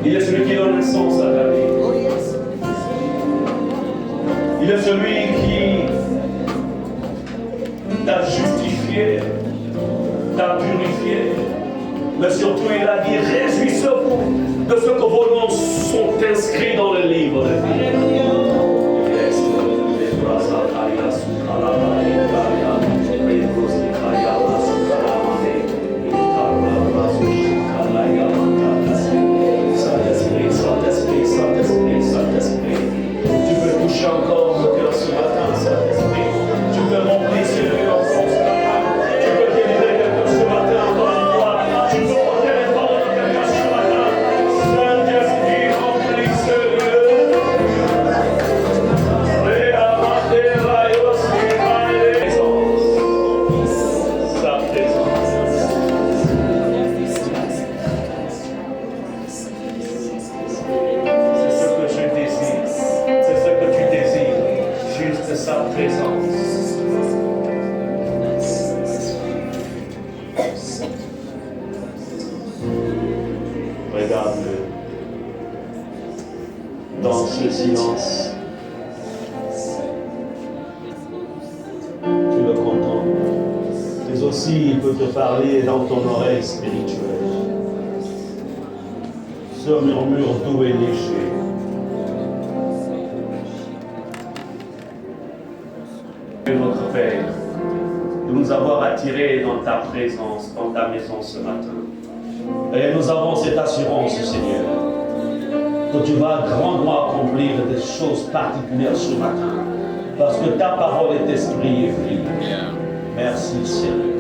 Il est celui qui donne un sens à ta vie. Il est celui qui t'a justifié, t'a purifié, mais surtout il a dit réjouissez-vous de ce que vos noms sont inscrits dans le livre de vie. Tu peux toucher encore le cœur ce matin, Saint-Esprit. Tu peux remplir ce lieu en France ce matin. Tu peux délivrer quelqu'un ce matin, encore une fois. Tu peux porter les paroles de quelqu'un ce matin. Saint-Esprit, remplis ce lieu. Sa présence. C'est ce que je désire. C'est ce que tu désires. Juste sa présence. Regarde-le. Dans ce silence, tu le contemples. Mais aussi, il peut te parler dans ton oreille spirituelle. Ce murmure doux et léger. Notre Père, de nous avoir attirés dans ta présence, dans ta maison ce matin. Et nous avons cette assurance, Seigneur, que tu vas grandement accomplir des choses particulières ce matin. Parce que ta parole est esprit et vie. Merci, Seigneur.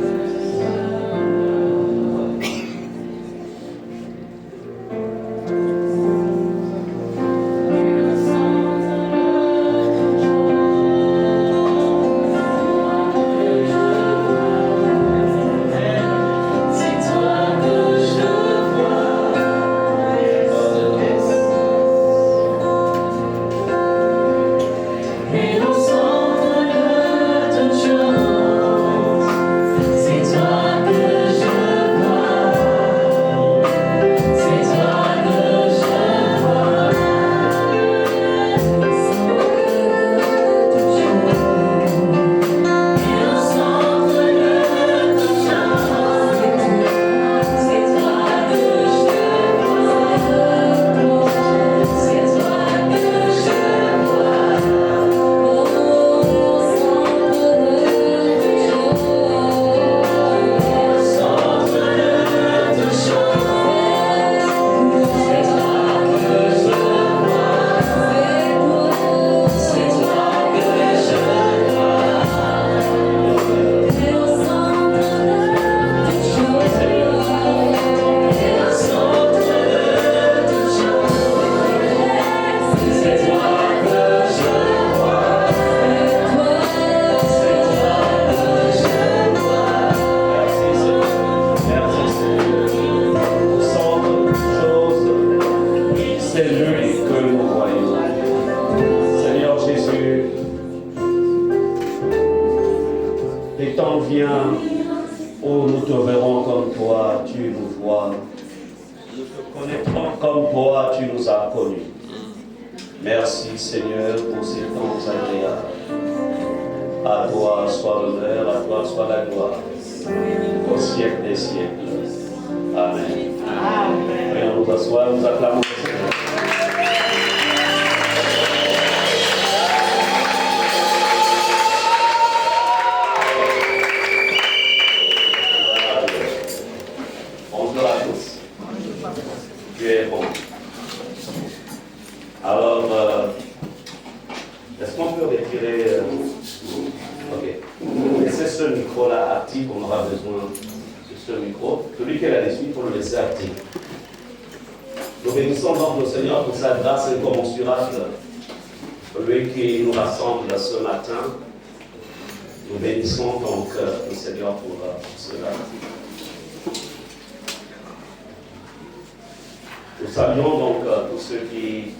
Nous saluons donc tous ceux qui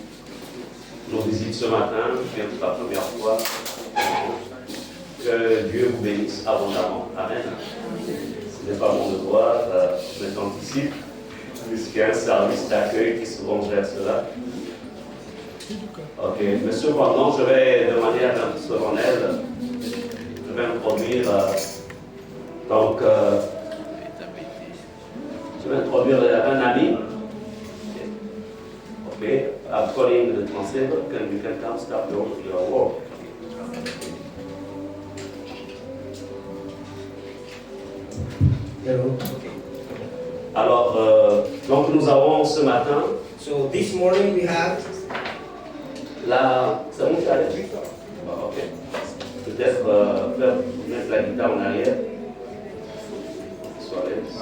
nous visitent ce matin, qui viennent pour la première fois. Que Dieu vous bénisse abondamment. Amen. Ce n'est pas mon devoir, je m'anticipe, puisqu'il y a un service d'accueil qui souvent gère cela. Ok, mais cependant, je vais de manière un peu solennelle, je vais introduire je vais introduire un ami. Okay, I'm calling the translator. You can come start your work. Hello. Alors, donc nous avons ce matin. So this morning we have. C'est bon, tu as les trucs? Ok. Peut-être mettre la guitare en arrière. Soit à l'aise.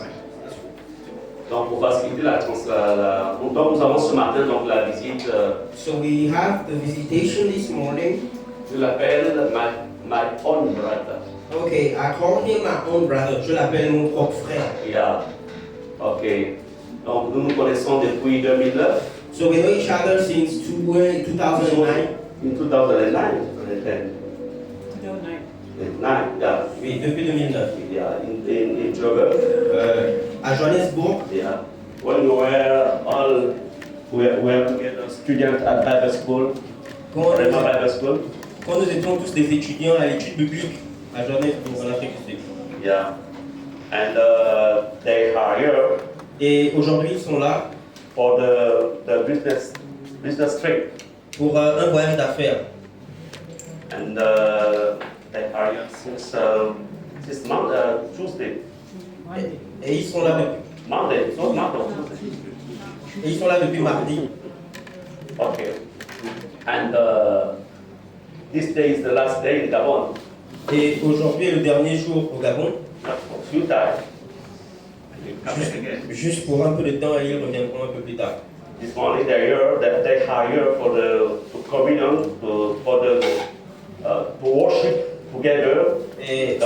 Donc, pour faciliter donc nous avons ce matin donc la visite. So we have the visitation this morning. Je l'appelle my own brother. Okay, I call him my own brother. Je l'appelle mon propre frère. Yeah. Ok. Donc nous nous connaissons depuis 2009. So we know each other since 2009. In 2009. 2009. Yeah. Oui, depuis 2009. Yeah. In Joburg. À Johannesburg. Yeah. When we were together students at Bible school. Bible school. Quand nous étions tous des étudiants à l'étude biblique à Johannesburg, en Afrique du Sud. Yeah. And they are here. Et aujourd'hui, ils sont là. For the business trip. Pour un voyage d'affaires. And they are here since Tuesday. Et ils sont là Monday. So Monday. Et ils sont là depuis mardi. Okay. And this day is the last day in Gabon. Et aujourd'hui est le dernier jour au Gabon. Few times. Juste pour un peu de temps et ils reviendront un peu plus tard. This morning they're here, that they are here for the communion, to worship together. Et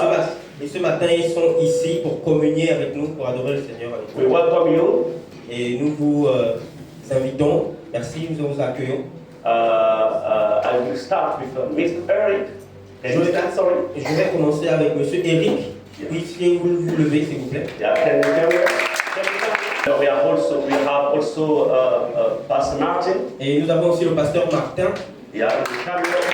ce matin, ils sont ici pour communier avec nous, pour adorer le Seigneur avec We nous. welcome you. Et nous vous invitons. Merci, nous vous accueillons. I will start with Mr. Eric. Can you stand, sorry? Je vais commencer avec Monsieur Eric. Puissiez-vous vous lever, s'il vous plaît. Yeah, can you come here? We have also Pastor Martin. Et nous avons aussi le pasteur Martin. Yeah, you come here.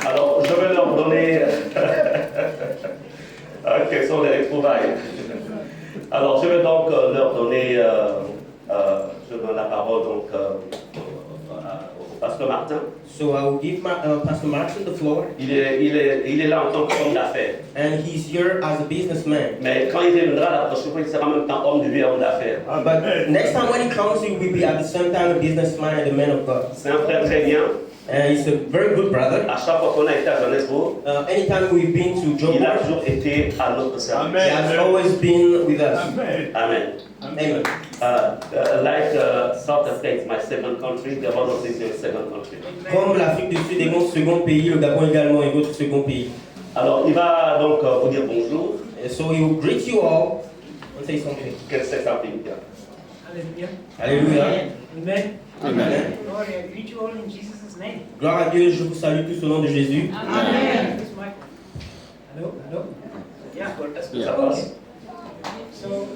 Alors, je vais leur donner. Ok, sont les retrouvailles. Alors, je vais donc leur donner. Je donne la parole donc au pasteur Martin. So I will give Pastor Martin the floor. Il est là en tant qu'homme d'affaires. And he's here as a businessman. Mais quand il viendra la prochaine fois, il sera en même temps homme de vie et homme d'affaires. But next time when he comes, he will be at the same time a businessman and a man of God. C'est un frère très bien. And he's a very good brother. À chaque fois qu'on a été à Johannesburg, Anytime we've been to il a Joburg, toujours été à notre service. he has always been with us. Amen. Amen. Like South Africa is my second country, Gabon also is your second country. Comme l'Afrique du Sud est mon second pays, le Gabon également est votre second pays. Alors, il va donc vous dire bonjour. So he will greet you all and say something. Quel c'est sa vie? Hallelujah. Alléluia. Amen. Amen. Lord, I greet you all in Jesus' name. Gloire à Dieu, je vous salue tous au nom de Jésus. Amen. This mic. Hello, hello. Yeah. Est-ce que ça passe? So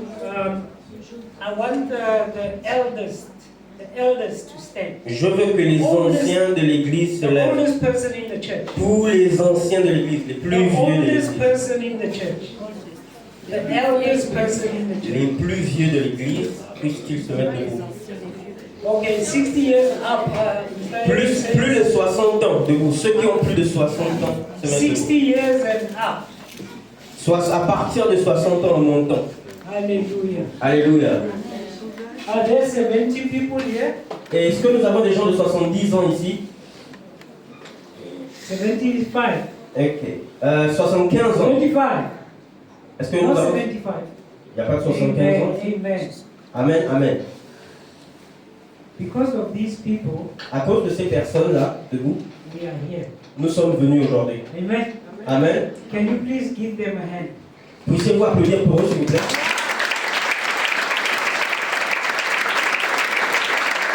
I want the elders to stand. Je veux que les anciens de l'Église se The lèvent. oldest person in the church. Tous les anciens de l'Église, les plus The vieux de oldest l'Église. person in the church. The eldest person in the Les church. plus vieux de l'Église, puissent-ils se mettre debout. Okay, 60 years up. Plus de 60 ans debout. Ceux qui ont plus de 60 ans se mettent 60 debout. years and up. Soit à partir de 60 ans en montant. Hallelujah. Alléluia. Are there 70 people here? Et est-ce que nous avons des gens de 70 ans ici? 75. Ok. 75 ans. 75. Est-ce que nous Not avons... 75. Il n'y a pas de 75 ans? Amen. Amen. Amen, amen. Because of these people, À cause de ces personnes-là, debout, we are here. nous sommes venus aujourd'hui. Amen. Amen. Can you please give them a hand? Puissiez-vous applaudir pour eux, s'il vous plaît?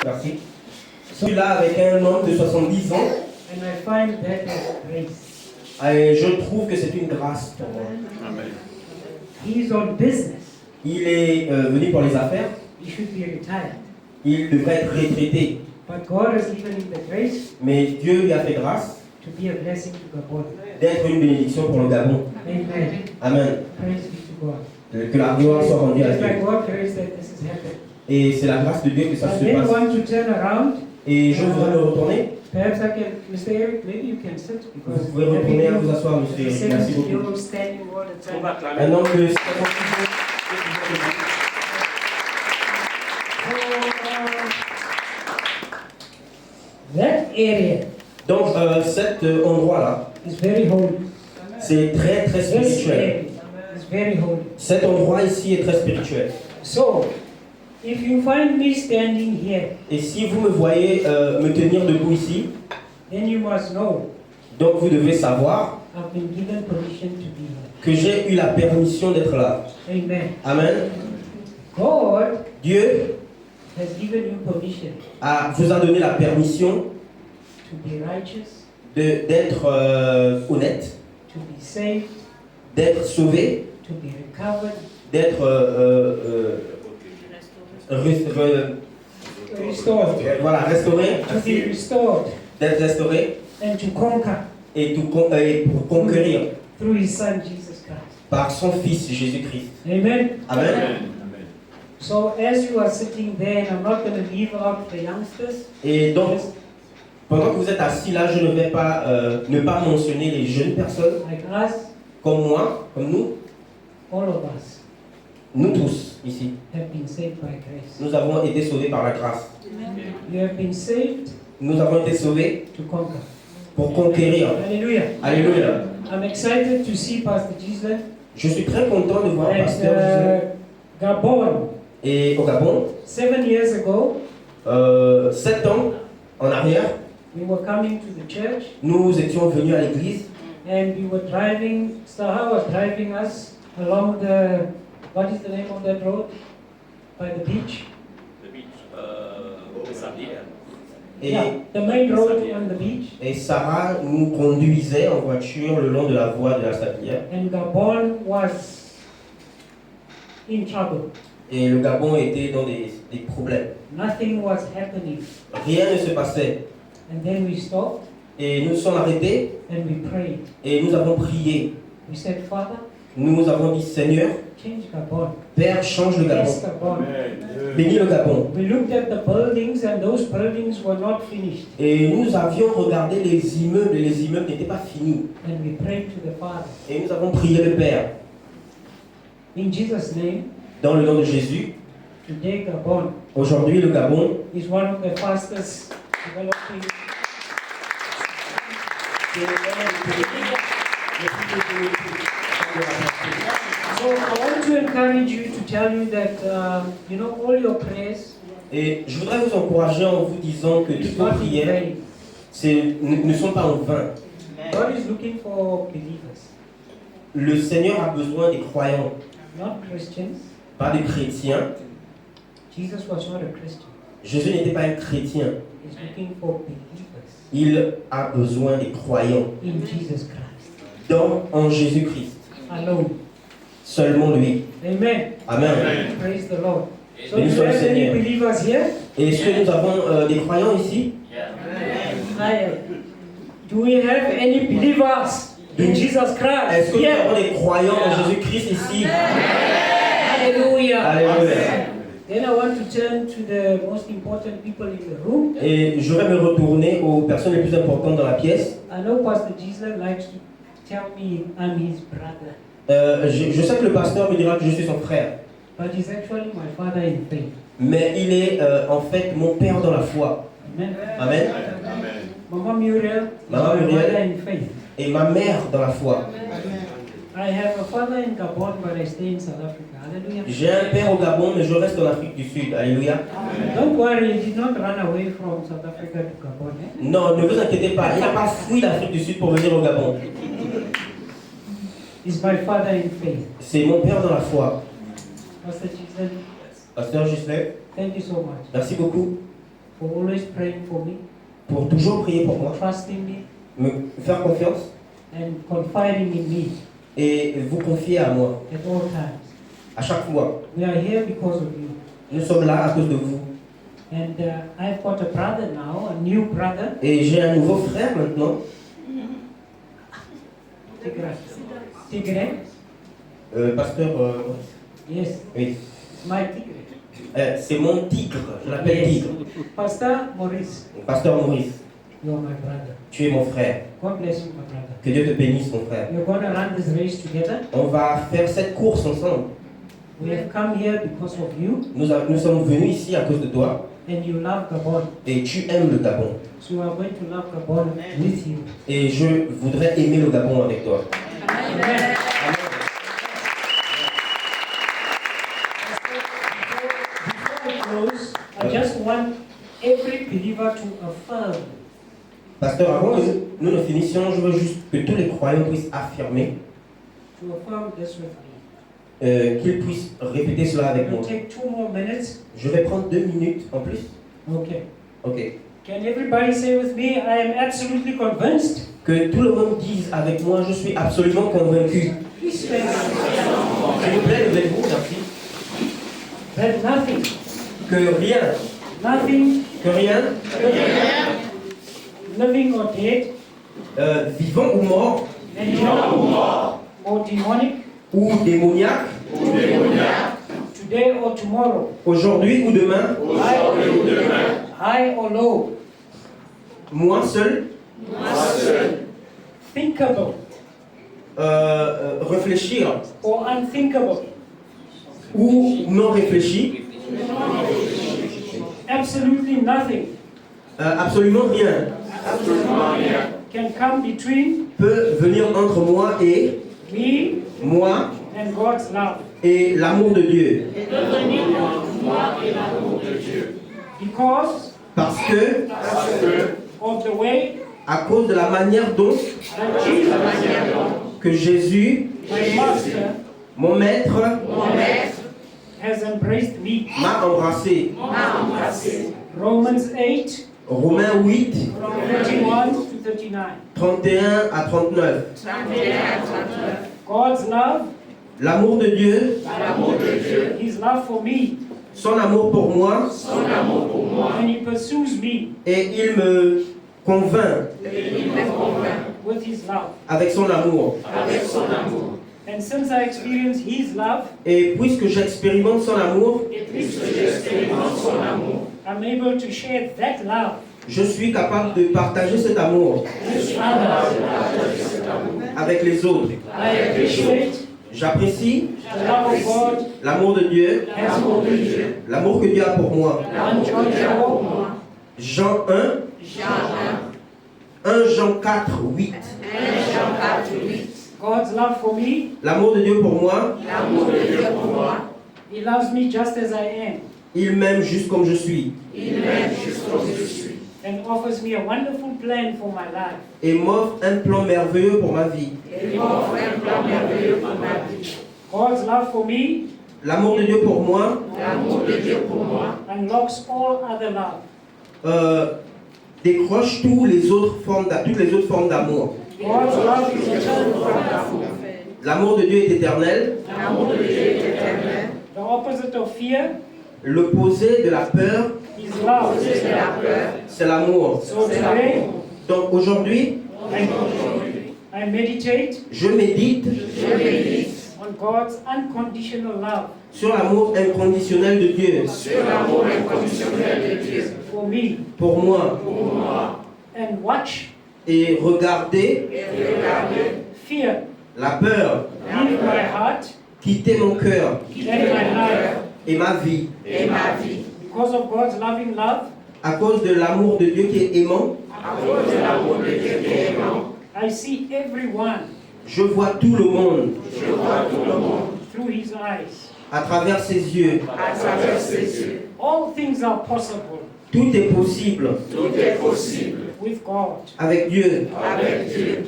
Merci. Je suis là avec un homme de 70 ans And I find that as grace. et je trouve que c'est une grâce pour moi. He's on business. Il est venu pour les affaires, He should be retired. il devrait être retraité, But God has given him the grace mais Dieu lui a fait grâce to be a blessing to Gabon. d'être une bénédiction pour le Gabon. Amen. Amen. Praise be to God. Que la gloire soit rendue à It's by Dieu. God's grace that this has happened. Et c'est la grâce de Dieu que ça I se then passe. want to turn around. Et je voudrais me retourner. Perhaps I can, Mr. Eric, maybe you can sit because Vous pouvez retourner à vous asseoir, the monsieur. Merci 70 beaucoup. year old standing all the On time. va acclamer. Un homme de 56 That area Donc cet endroit-là, is very holy. c'est très très This spirituel. area is very holy. Cet endroit ici est très spirituel. So, if you find me standing here, Et si vous me voyez me tenir debout ici, then you must know donc vous devez savoir I've been given permission to be here. que j'ai eu la permission d'être là. Amen. Amen. God Dieu has given you permission vous a donné la permission to be righteous, d'être honnête, to be saved, d'être sauvé, to be recovered, d'être restored, voilà, restauré, to be restored, d'être restauré and to conquer et pour conquérir through His Son Jesus Christ. par son Fils Jésus-Christ. Amen. Amen. So as you are sitting there, and I'm not going to leave out the youngsters. Et donc, Pendant que vous êtes assis là, je ne vais pas ne pas mentionner les jeunes personnes like us, comme moi, comme nous. all of us Nous tous ici, have been saved by grace. nous avons été sauvés par la grâce. You have been saved Nous avons été sauvés to conquer. pour conquérir. Hallelujah. Alléluia. I'm excited to see Pastor Gisela Je suis très content de voir at Pasteur Gisèle. Gabon. Et au Gabon, 7 years ago, 7 ans en arrière, we were coming to the church nous étions venus à l'église and we were driving, Saha was driving us along the, what is the name of that road? By the beach? et, Yeah, the main road on the beach. et Sarah nous conduisait en voiture le long de la voie de la Sablière. And Gabon was in trouble. Et le Gabon était dans des problèmes. Nothing was happening. Rien ne se passait. And then we stopped Et nous sommes arrêtés and we prayed. et nous avons prié. We said, Father, Nous avons dit, Seigneur, change Gabon. Père, change le Gabon. Bless Gabon. Bénis le Gabon. We looked at the buildings and those buildings were not finished. Et nous avions regardé les immeubles et les immeubles n'étaient pas finis. And we prayed to the Father. Et nous avons prié le Père. In Jesus' name, Dans le nom de Jésus, today Gabon aujourd'hui le Gabon is one of the fastest developing. So I want to encourage you to tell you that, all your prayers Et je voudrais vous encourager en vous disant que is toutes vos not in prières vain. ne sont pas en vain. God is looking for believers, Le Seigneur a besoin des croyants, not Christians. pas des chrétiens. Jesus was not a Christian. Jésus n'était pas un chrétien. He's looking for believers Il a besoin des croyants in Jesus Christ. en Jésus-Christ. Alone. Seulement lui. Amen. Amen. Praise the Lord. So Béni do you soit le have any Seigneur. believers here? Et est-ce que nous avons des croyants ici? Hi. Do we have any believers in Jesus Est-ce Christ? que nous Yeah. avons des croyants en Jésus-Christ ici? Hallelujah. Alléluia. Then I want to turn to the most important people in the room. Et je vais me retourner aux personnes les plus importantes dans la pièce. I know Pastor Gisela likes to tell me I'm his brother, Je sais que le pasteur me dira que je suis son frère, but he's actually my father in faith. mais il est en fait mon père dans la foi. Amen. Amen. Mama Muriel is Mama my Muriel. mother in faith. Et ma mère dans la foi. I have a father in Gabon, but I stay in South Africa. Hallelujah. J'ai un père au Gabon, mais je reste en Afrique du Sud. Alléluia. Don't worry, he did not run away from South Africa to Gabon. Eh? Non, ne vous inquiétez pas, il n'a pas fui l'Afrique du Sud pour venir au Gabon. He's my father in faith. C'est mon père dans la foi. Pastor Gisela, Pasteur Gislain, thank you so much merci beaucoup for always praying for me, pour toujours prier pour moi, trusting me, me faire confiance and confiding in me et vous confier à moi at all times. à chaque fois. We are here because of you. Nous sommes là à cause de vous. And I've got a brother now, a new brother, Et j'ai un nouveau frère maintenant, Tigre. Tigre? pasteur. Yes, Oui. my Tigre. C'est mon tigre, je l'appelle Yes. tigre. Pastor Maurice, Pasteur Maurice, you are my brother. tu es mon frère. God bless you, my brother. Que Dieu te bénisse, mon frère. We're going to run this race together. On va faire cette course ensemble. We have come here because of you, Nous sommes venus ici à cause de toi and you love Gabon. et tu aimes le Gabon. So we are going to love Gabon with you. Et je voudrais aimer le Gabon avec toi. Amen. Before I close, I just want every believer to affirm Pasteur, avant que nous ne finissions, je veux juste que tous les croyants puissent affirmer, this with me. qu'ils puissent répéter cela avec We'll moi. take 2 more minutes. Je vais prendre 2 minutes en plus. Okay. Ok. Can everybody say with me, I am absolutely convinced Que tout le monde dise avec moi, je suis absolument convaincu. Please stand. S'il vous plaît, levez-vous, merci. That nothing, Que rien, living or dead, vivant ou mort, angelic or demonic, ou démoniaque, today or tomorrow, aujourd'hui ou demain, high or low, moi seul, thinkable, réfléchir or unthinkable. ou non réfléchi, Absolutely nothing absolument rien can come between peut venir entre moi et me moi and God's love. et l'amour de Dieu. Because Parce que, of the way à cause de la manière dont that Jesus, que Jésus, my master, mon maître, has embraced me. m'a embrassé. Romans 8, Romains 8, from 31 to 39. 31 à 39. God's love, L'amour de Dieu, His love for me, son amour pour moi, and He pursues me et il me convainc with His love. avec son amour. And since I experience His love, Et puisque j'expérimente son amour, I'm able to share that love je suis capable de partager cet amour with others. avec les autres. I appreciate J'apprécie the love of God l'amour de Dieu, has for me. l'amour que Dieu a pour moi. 1 John 4, Jean 1 Jean 4, 8. God's love for me, L'amour de Dieu pour moi, He loves me just as I am il m'aime juste comme je suis and offers me a wonderful plan for my life. et m'offre un plan merveilleux pour ma vie. God's love for me L'amour de Dieu pour moi unlocks all other love. décroche toutes les autres formes d'amour. God's love is eternal. L'amour de Dieu est éternel. The opposite of fear L'opposé de la peur, is love. c'est l'amour. So today, Donc aujourd'hui, I meditate je médite on God's unconditional love sur l'amour inconditionnel de Dieu for me pour moi and watch et regarder fear la peur leave my heart quitter mon cœur and my life. et ma vie Because of God's loving love, à cause de l'amour de Dieu qui est aimant. I see everyone Je vois tout le monde through His eyes. à travers ses yeux. All things are possible Tout est possible with God. avec Dieu.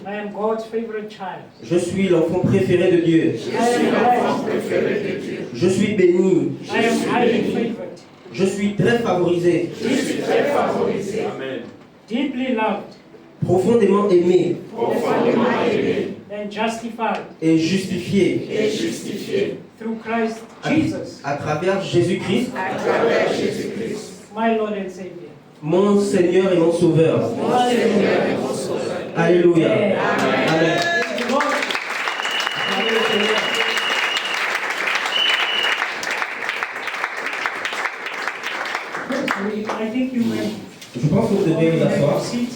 I am God's favorite child. Je suis l'enfant préféré de Dieu. I am blessed. Je suis béni. I am highly favored, Je suis très favorisé, deeply loved, profondément aimé and justified et justifié through Christ Jesus, à travers Jésus-Christ, my Lord and Savior. mon Seigneur et mon Sauveur. Alléluia. Amen. I think you may Je pense que vous devez vous have a asseoir. seat,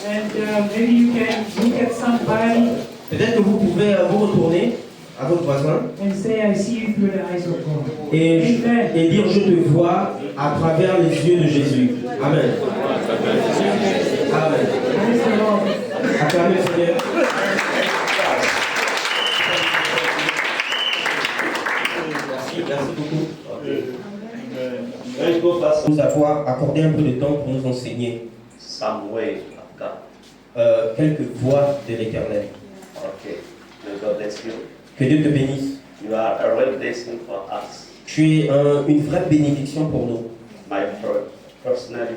and maybe you can look at somebody Peut-être que vous pouvez vous retourner à votre voisin and say, I see you through the eyes of God. et dire je te vois à travers les yeux de Jésus. Amen. Amen. Praise the Lord. Acclamez le Seigneur. Merci beaucoup. Nous avoir accordé un peu de temps pour nous enseigner Some way of God. quelques voies de l'Éternel. Okay. May God bless you. Que Dieu te bénisse. You are a real blessing for us. Tu es une vraie bénédiction pour nous. Personally,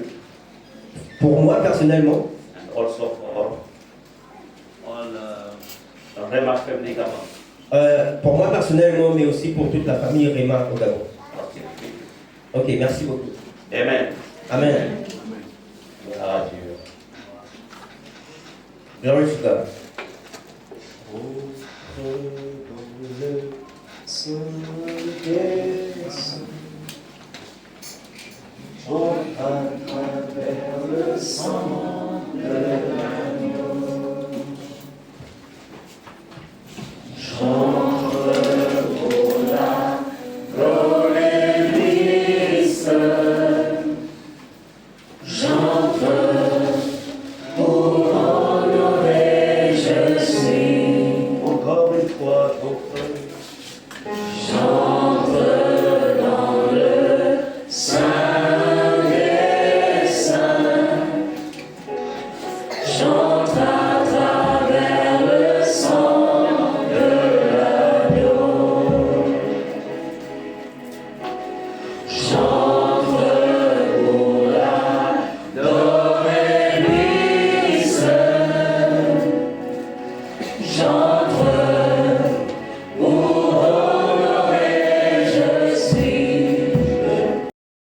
Pour moi personnellement, and also for all the Rema family Gabon. pour moi personnellement, mais aussi pour toute la famille Réma au Gabon. Okay. Ok, merci beaucoup. Amen. Amen. Glory to God. À travers le sang Show